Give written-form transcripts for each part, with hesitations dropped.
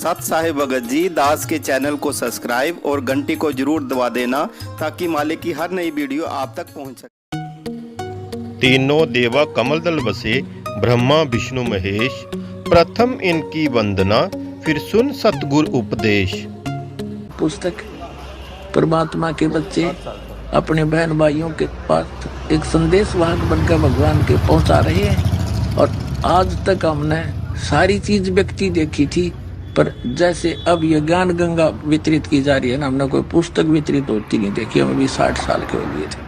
सत साहिब भगत जी दास के चैनल को सब्सक्राइब और घंटी को जरूर दबा देना ताकि मालिक की हर नई वीडियो आप तक पहुंच सके। तीनों देवा कमल दल बसे, ब्रह्मा विष्णु महेश, प्रथम इनकी वंदना, फिर सुन सतगुरु उपदेश। पुस्तक परमात्मा के बच्चे अपने बहन भाइयों के पास एक संदेश वाहक बनकर भगवान के पहुंचा रहे हैं। और आज तक हमने सारी चीज व्यक्ति देखी थी, पर जैसे अब ये ज्ञान गंगा वितरित की जा रही है ना, हमने कोई पुस्तक वितरित होती नहीं देखी। हम अभी 60 साल के हो गए थे।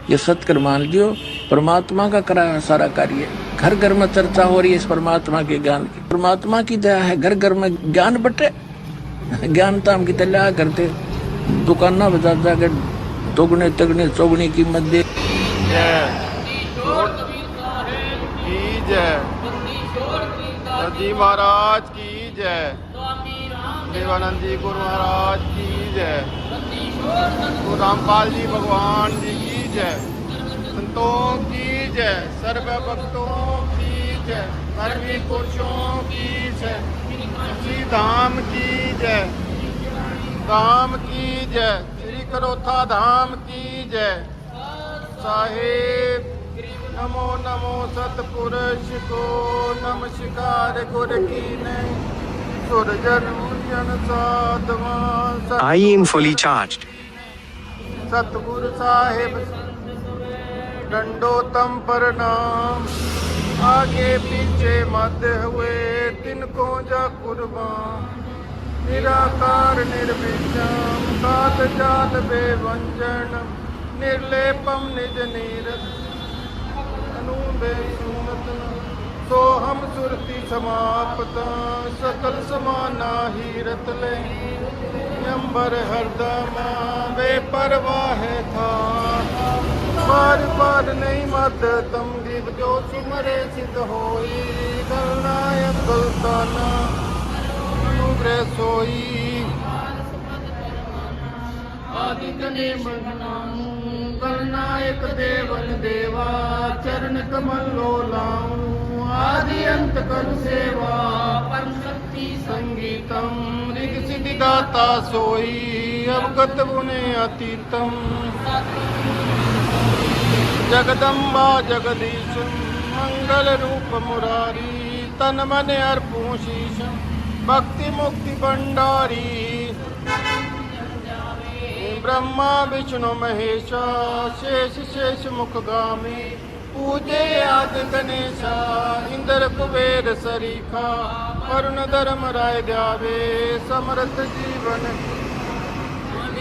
ये सत्कर मान लियो, परमात्मा का कराया सारा कार्य। घर घर में चर्चा हो रही है इस परमात्मा के ज्ञान की। परमात्मा की दया है, घर घर में ज्ञान बटे। ज्ञान तो हम कितना लिया करते, दुकाना बजा जाकर दोगुने तगने चौगुने कीमत दे। जी महाराज की जय, देवानंद जी गुरु महाराज की जय, गुरु रामपाल जी भगवान जी की जय, संतों की जय, सर्व भक्तों की जय, सर्वी पुरुषों की जय, श्री धाम की जय, धाम की जय, श्री करोथा धाम की जय। साहेब नमो नमो सतपुरुष को नमस्कार गुर की नहीं Surjan साधवा। I am fully charged. सतगुरु साहिब दंडोतम प्रणाम, आगे पीछे मध्य हुए तिनको जा कुर्बान। निराकार निर्विषम काल जाल बेवंजन, निर्लेपम निज नीरस तो हम सुरति समाप्ता, सकल समाना ही रतले अंबर हरदमा वे परवाह था। बार बार नहीं मत तम गिव जो सुमरे सिद्ध होई, गलनायक गलताना अनुग्रह सोई। आदित्य मनाऊं गणनायक देवन देवा, चरण कमल लो लाऊं आदि अंत कर सेवा। परम शक्ति संगीतम ऋग सिद्धि दाता सोई, अवगत गुणे अतीतम। जगदम्बा जगदीश मंगल रूप मुरारी, तन मन अर्पूं शीश भक्ति मुक्ति भंडारी। ब्रह्मा विष्णु महेशा शेष शेष मुख गामी, पूजे आदि गणेशा इंद्र कुबेर सरीखा। वरुण धर्म राय द्यावे समर्थ जीवन,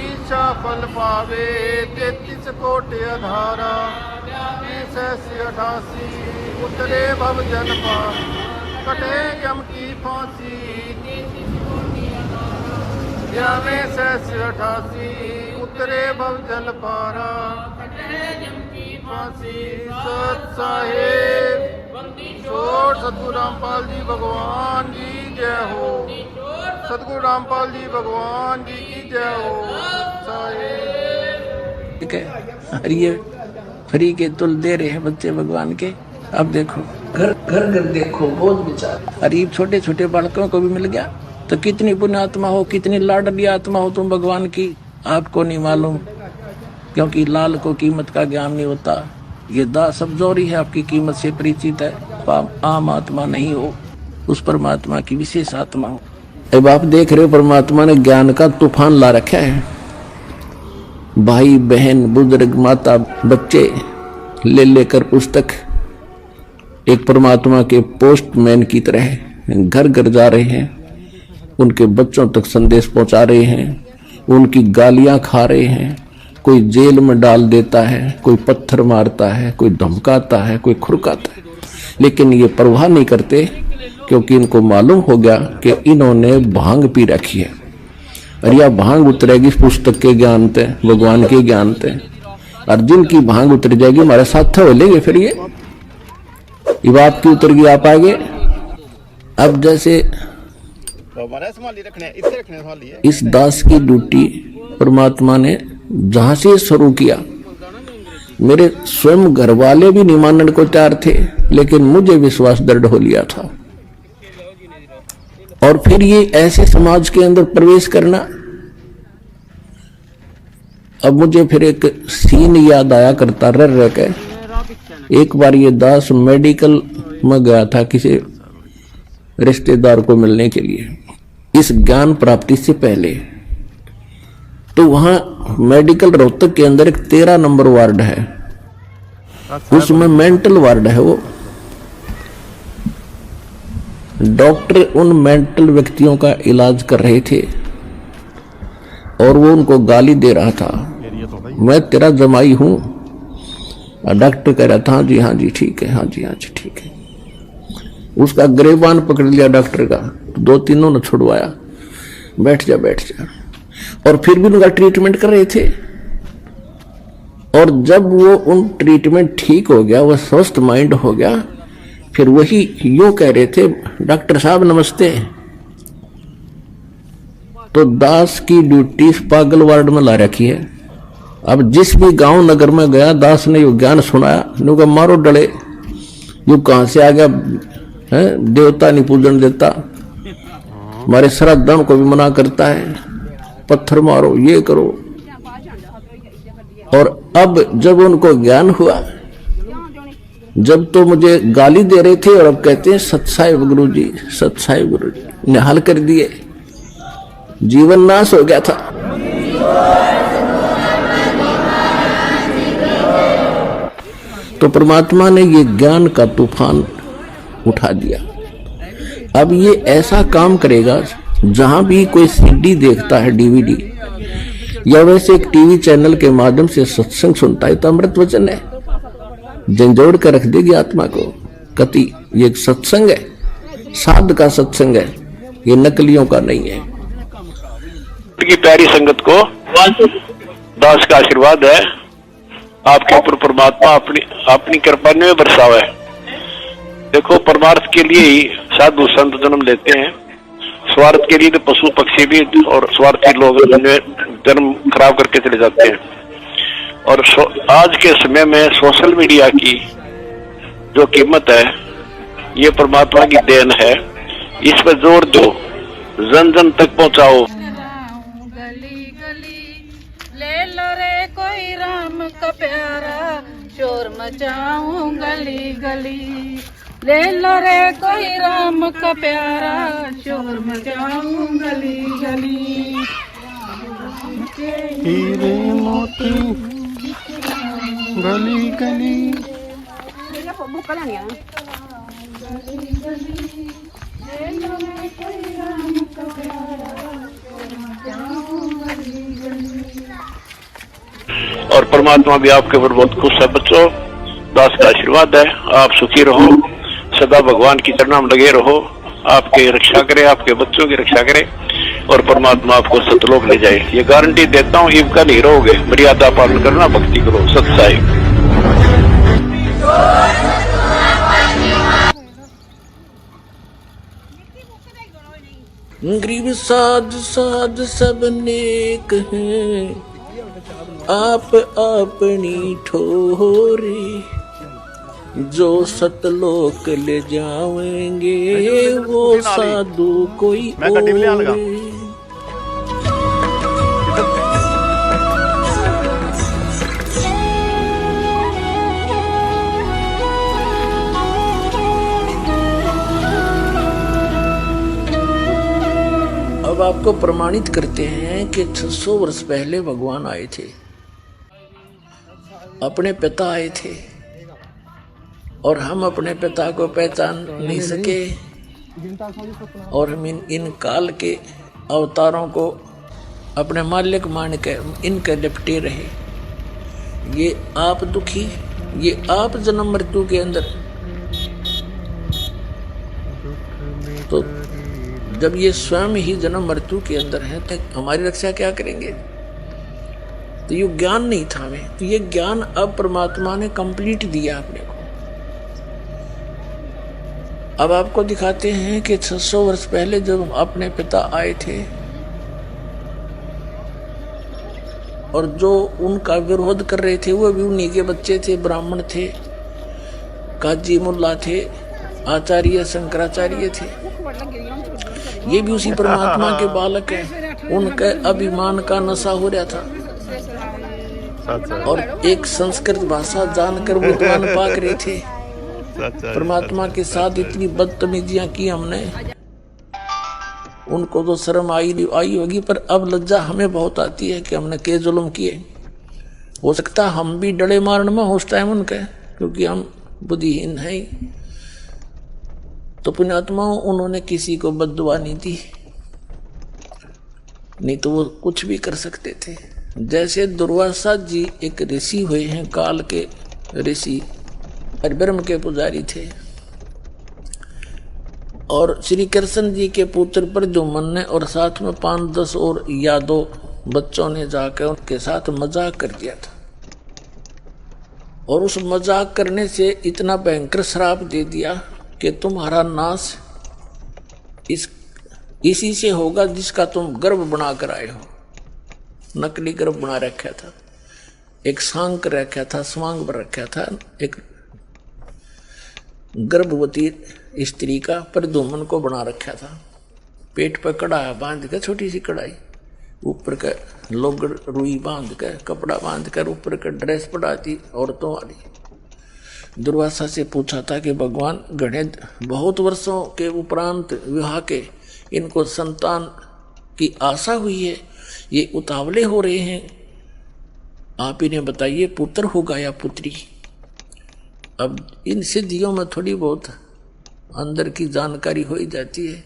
ईशा फल पावे 33 कोटि अधारा। 88 उतरे भव जन पार, कटे यम की फांसी। 88 उतरे भव जल पारा, फांसी। सत साहेब छोड़ सतगुरु रामपाल जी भगवान जी जय हो, सतगुरु रामपाल जी भगवान जी की जय हो। साहेब ठीक है, और ये फ्री के तुल दे रहे हैं बच्चे भगवान के। अब देखो घर घर घर देखो बहुत विचार। गरीब छोटे छोटे बालकों को भी मिल गया, तो कितनी पुण्यात्मा हो, कितनी लाडली आत्मा हो तुम भगवान की, आपको नहीं मालूम। क्योंकि लाल को कीमत का ज्ञान नहीं होता। ये दास सब जोरी है, आपकी कीमत से परिचित है। आप आम आत्मा नहीं हो, उस परमात्मा की विशेष आत्मा हो। अब आप देख रहे हो परमात्मा ने ज्ञान का तूफान ला रखा है। भाई बहन बुजुर्ग माता बच्चे ले लेकर पुस्तक एक परमात्मा के पोस्टमैन की तरह घर घर जा रहे हैं, उनके बच्चों तक संदेश पहुंचा रहे हैं, उनकी गालियां खा रहे हैं। कोई जेल में डाल देता है, कोई पत्थर मारता है, कोई धमकाता है, कोई खुरकाता है, लेकिन ये परवाह नहीं करते, क्योंकि इनको मालूम हो गया कि इन्होंने भांग पी रखी है। और यह भांग उतरेगी इस पुस्तक के ज्ञान से, भगवान के ज्ञान से। और जिनकी भांग उतर जाएगी हमारे साथ हो लेंगे। फिर ये बात की उतर गई, आप आगे। अब जैसे इस दास की ड्यूटी परमात्मा ने जहां से शुरू किया, मेरे स्वयं घर वाले भी नहीं मानने को तैयार थे, लेकिन मुझे विश्वास दृढ़ हो लिया था और फिर ये ऐसे समाज के अंदर प्रवेश करना। अब मुझे फिर एक सीन याद आया करता रह के। एक बार ये दास मेडिकल में गया था किसी रिश्तेदार को मिलने के लिए, इस ज्ञान प्राप्ति से पहले। तो वहां मेडिकल रोहतक के अंदर एक 13 नंबर वार्ड है, उसमें मेंटल वार्ड है। वो डॉक्टर उन मेंटल व्यक्तियों का इलाज कर रहे थे और वो उनको गाली दे रहा था, मैं तेरा जमाई हूं। डॉक्टर कह रहा था हाँ जी ठीक है, हाँ जी ठीक है। उसका गिरबान पकड़ लिया डॉक्टर का, 2-3 ने छुड़वाया, बैठ जा। और फिर भी उनका ट्रीटमेंट कर रहे थे। और जब वो उन ट्रीटमेंट ठीक हो गया, वो स्वस्थ माइंड हो गया, फिर वही यूं कह रहे थे, डॉक्टर साहब नमस्ते। तो दास की ड्यूटी पागल वार्ड में ला रखी है। अब जिस भी गांव नगर में गया, दास ने यो ज्ञान सुनाया, नुका मारो डले, यू कहां से आ गया है, देवता नहीं पूजन देता, हमारे श्राद्धों को भी मना करता है, पत्थर मारो, ये करो। और अब जब उनको ज्ञान हुआ, जब तो मुझे गाली दे रहे थे और अब कहते हैं सत्साहिब गुरुजी, सत्साहिब गुरुजी, निहाल कर दिए, जीवन नाश हो गया था। तो परमात्मा ने ये ज्ञान का तूफान उठा दिया। अब ये ऐसा काम करेगा, जहां भी कोई सीडी देखता है, डीवीडी, या वैसे एक टीवी चैनल के माध्यम से सत्संग सुनता है, तो अमृत वचन है, झंझोड़ कर रख देगी आत्मा को। कति ये एक सत्संग है, साध का सत्संग है, ये नकलियों का नहीं है। की प्यारी संगत को दास का आशीर्वाद है, आपके ऊपर परमात्मा अपनी कृपा में बरसावा है। देखो, परमार्थ के लिए ही साधु संत जन्म लेते हैं, स्वार्थ के लिए तो पशु पक्षी भी और स्वार्थी लोग जन्म खराब करके चले जाते हैं। और आज के समय में सोशल मीडिया की जो कीमत है, ये परमात्मा की देन है। इस पर जोर दो, जन जन तक पहुंचाओ। गली गली ले लो रे कोई राम का प्यारा, शोर मचाऊं गली गली, ले लो रे कोई राम का प्यारा, शोर मचाऊं गली गली। हीरे मोती गली गली, और परमात्मा भी आपके ऊपर बहुत खुश है बच्चों। दास का आशीर्वाद है, आप सुखी रहो, सदा भगवान की चरणों में लगे रहो, आपकी रक्षा करे, आपके बच्चों की रक्षा करे, और परमात्मा आपको सतलोक ले जाए। ये गारंटी देता हूँ, इव का नहीं रहोगे। मर्यादा पालन करना, भक्ति करो, सत्साई। गरीब साध साध सब नेक हैं, आप अपनी ठोरी, जो सतलोक ले जाएंगे वो साधु कोई और। अब आपको प्रमाणित करते हैं कि 600 वर्ष पहले भगवान आए थे, अपने पिता आए थे, और हम अपने पिता को पहचान नहीं सके, और हम इन काल के अवतारों को अपने मालिक मान के इनके लिपटे रहे। ये आप दुखी, ये आप जन्म मृत्यु के अंदर। तो जब ये स्वयं ही जन्म मृत्यु के अंदर है, तो हमारी रक्षा क्या करेंगे? तो ये ज्ञान नहीं था हमें, तो ये ज्ञान अब परमात्मा ने कंप्लीट दिया अपने को। अब आपको दिखाते हैं कि 600 वर्ष पहले जब अपने पिता आए थे, और जो उनका विरोध कर रहे थे वो भी उन्हीं के बच्चे थे, ब्राह्मण थे, काजी मुल्ला थे, आचार्य शंकराचार्य थे। ये भी उसी परमात्मा के बालक है। उनके अभिमान का नशा हो रहा था और एक संस्कृत भाषा जानकर विद्वान पाक रहे थे। परमात्मा के साथ इतनी बदतमीजियां की हमने, उनको तो शर्म आई होगी, पर अब लज्जा हमें बहुत आती है कि हमने के जुल्म किए। हो सकता हम भी डले मारन में उस टाइम उनके, क्योंकि हम बुद्धिहीन हैं। तो पुण्यात्माओं, उन्होंने किसी को बद्दुआ नहीं दी, नहीं तो वो कुछ भी कर सकते थे। जैसे दुर्वासा जी एक ऋषि हुए हैं, काल के ऋषि और ब्रह्म के पुजारी थे, और श्री कृष्ण जी के पुत्र प्रद्युम्न ने और साथ में 5-10 और यादव बच्चों ने जाकर उनके साथ मजाक कर दिया था, और उस मजाक करने से इतना भयंकर श्राप दे दिया कि तुम्हारा नाश इसी से होगा जिसका तुम गर्भ बना कर आए हो। नकली गर्भ बना रखा था, एक सांक रखा था, स्वांग पर रखा था, एक गर्भवती स्त्री का प्रद्युम्न को बना रखा था। पेट पर कड़ा बांध कर, छोटी सी कड़ाई, ऊपर का लोग रुई बांध कर, कपड़ा बांध कर, ऊपर का ड्रेस पड़ाती औरतों वाली। दुर्वासा से पूछा था कि भगवान, घने बहुत वर्षों के उपरांत विवाह के इनको संतान की आशा हुई है, ये उतावले हो रहे हैं, आप इन्हें बताइए पुत्र होगा या पुत्री। अब इन सिद्धियों में थोड़ी बहुत अंदर की जानकारी हो ही जाती है।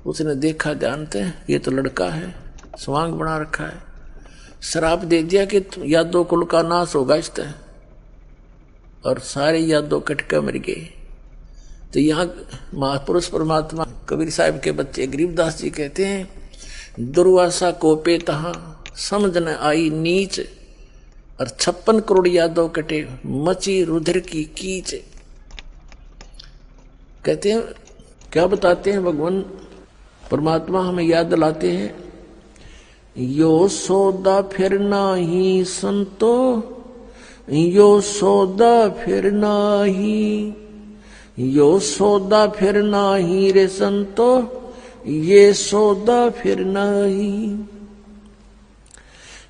उसने देखा, जानते हैं ये तो लड़का है, स्वांग बना रखा है, श्राप दे दिया कि यादव कुल का नाश होगा इस तरह, और सारे यादव कटके मर गए। तो यहाँ महापुरुष परमात्मा कबीर साहब के बच्चे गरीबदास जी कहते हैं, दुर्वासा को पे तहाँ समझ न आई नीच, और 56 करोड़ यादव कटे मची रुधिर की कीच। कहते हैं, क्या बताते हैं भगवान परमात्मा हमें याद दिलाते हैं, यो सौदा फिर नाही संतो, यो सौदा फिर नाही, यो सौदा फिर नाही रे संतो, ये सौदा फिर नाही।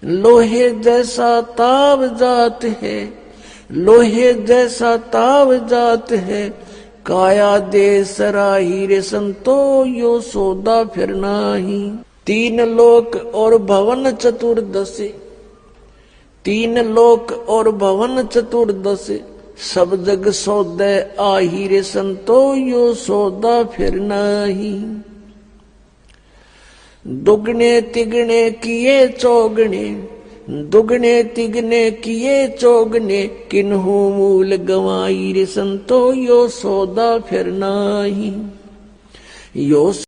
लोहे जैसा ताव जात है, लोहे जैसा ताव जात है, काया दे सराही रे संतो, यो सौदा फिर नाही। 3 लोक और भवन चतुर्दश, 3 लोक और भवन चतुर्दश, सब जग सौदे आही रे संतो, यो सौदा फिर नाही। दुगने तिगने किए चौगने, दुगने तिगने किए चौगने, किन्हू मूल गवाई रे संतो, यो सौदा फिर नाही। यो